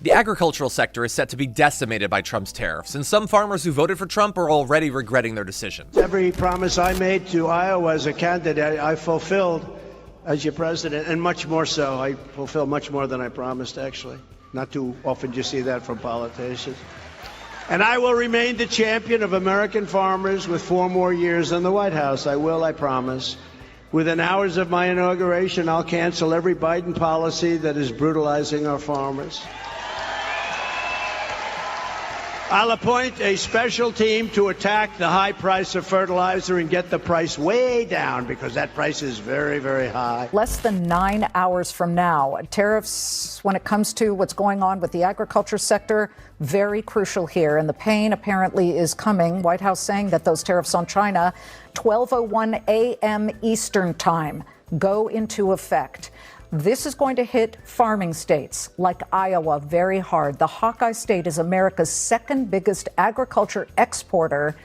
The agricultural sector is set to be decimated by Trump's tariffs, and some farmers who voted for Trump are already regretting their decision. Every promise I made to Iowa as a candidate, I fulfilled as your president, and much more so. I fulfilled much more than I promised, actually. Not too often do you see that from politicians. And I will remain the champion of American farmers with 4 more years in the White House. I will, I promise. Within hours of my inauguration, I'll cancel every Biden policy that is brutalizing our farmers. I'll appoint a special team to attack the high price of fertilizer and get the price way down, because that price is very, very high. Less than 9 hours from now, tariffs, when it comes to what's going on with the agriculture sector, very crucial here. And the pain apparently is coming. White House saying that those tariffs on China, 12:01 a.m. Eastern time, go into effect. This is going to hit farming states like Iowa very hard. The Hawkeye State is America's second biggest agriculture exporter.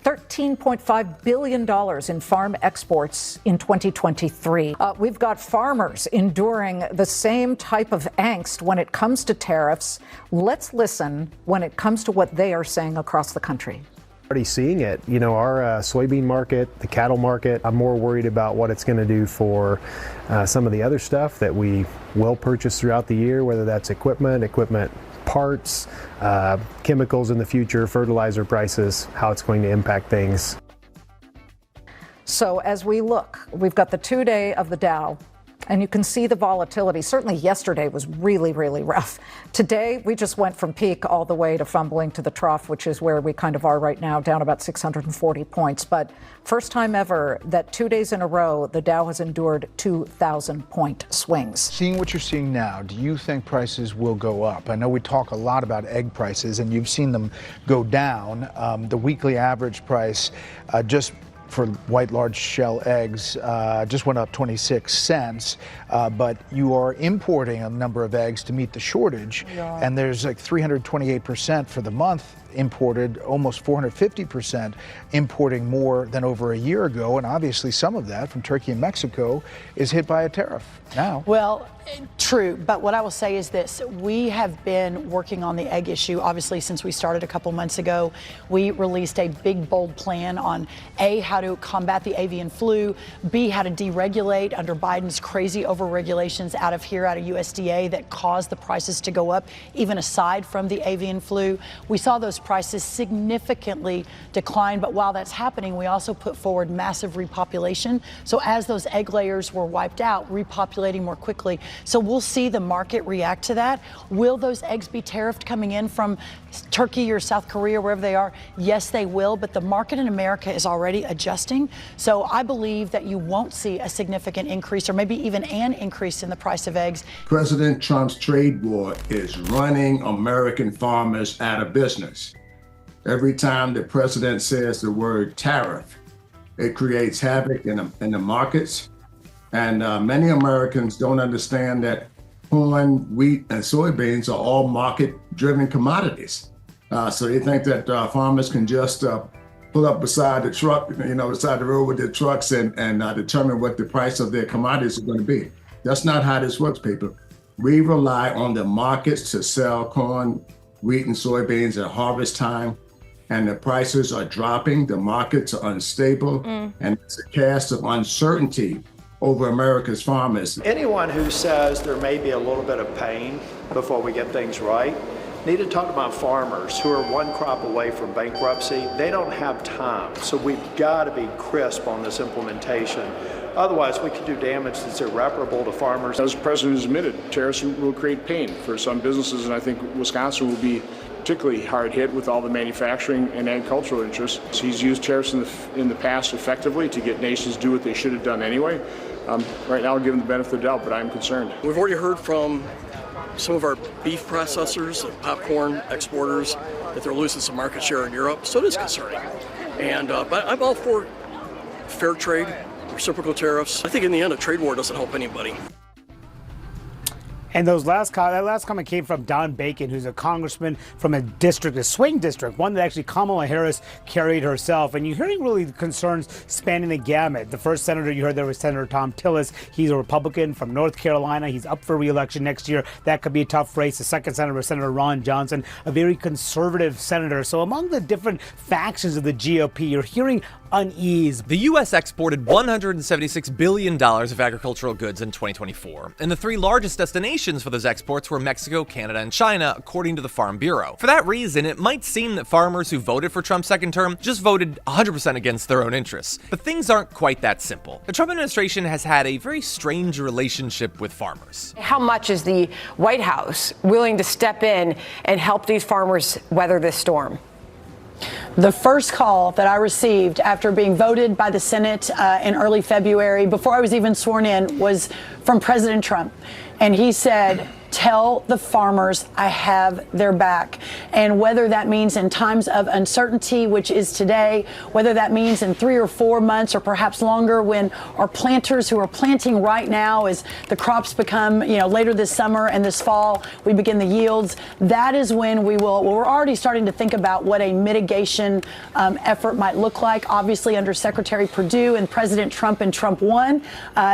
$13.5 billion in farm exports in 2023. We've got farmers enduring the same type of angst when it comes to tariffs. Let's listen when it comes to what they are saying across the country. Already seeing it. You know, our soybean market, the cattle market, I'm more worried about what it's going to do for some of the other stuff that we will purchase throughout the year, whether that's equipment parts, chemicals in the future, fertilizer prices, how it's going to impact things. So as we look, we've got the 2-day of the Dow, and you can see the volatility. Certainly yesterday was really, really rough. Today, we just went from peak all the way to fumbling to the trough, which is where we kind of are right now, down about 640 points. But first time ever that 2 days in a row, the Dow has endured 2,000-point swings. Seeing what you're seeing now, do you think prices will go up? I know we talk a lot about egg prices, and you've seen them go down. The weekly average price just for white large shell eggs just went up 26 cents, but you are importing a number of eggs to meet the shortage, and there's like 328% for the month imported, almost 450% importing more than over a year ago, and obviously some of that from Turkey and Mexico is hit by a tariff now. Well, true, but what I will say is this: we have been working on the egg issue obviously since we started a couple months ago. We released a big bold plan on A, how to combat the avian flu, B, how to deregulate under Biden's crazy overregulations out of USDA that caused the prices to go up, even aside from the avian flu. We saw those prices significantly decline, but while that's happening, we also put forward massive repopulation. So as those egg layers were wiped out, repopulating more quickly. So we'll see the market react to that. Will those eggs be tariffed coming in from Turkey or South Korea, wherever they are? Yes, they will, but the market in America is already adjusting. So I believe that you won't see a significant increase or maybe even an increase in the price of eggs. President Trump's trade war is running American farmers out of business. Every time the president says the word tariff, it creates havoc in the markets. And many Americans don't understand that corn, wheat, and soybeans are all market-driven commodities. So they think that farmers can just pull up beside the truck, beside the road with their trucks and determine what the price of their commodities are going to be. That's not how this works, people. We rely on the markets to sell corn, wheat, and soybeans at harvest time, and the prices are dropping. The markets are unstable, and it's a cast of uncertainty over America's farmers. Anyone who says there may be a little bit of pain before we get things right need to talk about farmers who are one crop away from bankruptcy. They don't have time, so we've got to be crisp on this implementation. Otherwise, we could do damage that's irreparable to farmers. As the president has admitted, tariffs will create pain for some businesses, and I think Wisconsin will be particularly hard hit with all the manufacturing and agricultural interests. He's used tariffs in the past effectively to get nations to do what they should have done anyway. Right now, I'll give him the benefit of the doubt, but I'm concerned. We've already heard from some of our beef processors and popcorn exporters that they're losing some market share in Europe, so it is concerning. And but I'm all for fair trade, reciprocal tariffs. I think in the end, a trade war doesn't help anybody. And that last comment came from Don Bacon, who's a congressman from a district, a swing district, one that actually Kamala Harris carried herself. And you're hearing really concerns spanning the gamut. The first senator you heard there was Senator Tom Tillis. He's a Republican from North Carolina. He's up for re-election next year. That could be a tough race. The second senator was Senator Ron Johnson, a very conservative senator. So among the different factions of the GOP, you're hearing unease. The U.S. exported $176 billion of agricultural goods in 2024, and the three largest destinations for those exports were Mexico, Canada, and China, according to the Farm Bureau. For that reason, it might seem that farmers who voted for Trump's second term just voted 100% against their own interests. But things aren't quite that simple. The Trump administration has had a very strange relationship with farmers. How much is the White House willing to step in and help these farmers weather this storm? The first call that I received after being voted by the Senate in early February, before I was even sworn in, was from President Trump. And he said, tell the farmers I have their back. And whether that means in times of uncertainty, which is today, whether that means in 3 or 4 months or perhaps longer, when our planters who are planting right now, as the crops become, later this summer and this fall, we begin the yields, that is when we're already starting to think about what a mitigation effort might look like. Obviously, under Secretary Perdue and President Trump and Trump 1,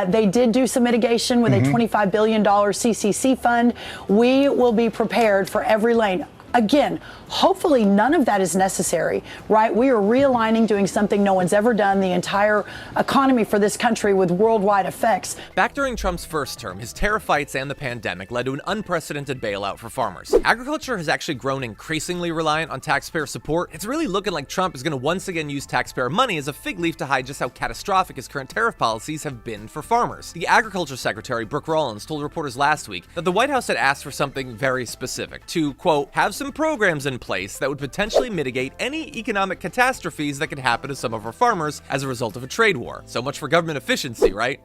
they did do some mitigation with a $25 billion CCC fund. We will be prepared for every lane. Again, hopefully none of that is necessary, right? We are realigning, doing something no one's ever done, the entire economy for this country with worldwide effects. Back during Trump's first term, his tariff fights and the pandemic led to an unprecedented bailout for farmers. Agriculture has actually grown increasingly reliant on taxpayer support. It's really looking like Trump is going to once again use taxpayer money as a fig leaf to hide just how catastrophic his current tariff policies have been for farmers. The Agriculture Secretary, Brooke Rollins, told reporters last week that the White House had asked for something very specific, to, quote, have some programs in place that would potentially mitigate any economic catastrophes that could happen to some of our farmers as a result of a trade war. So much for government efficiency, right?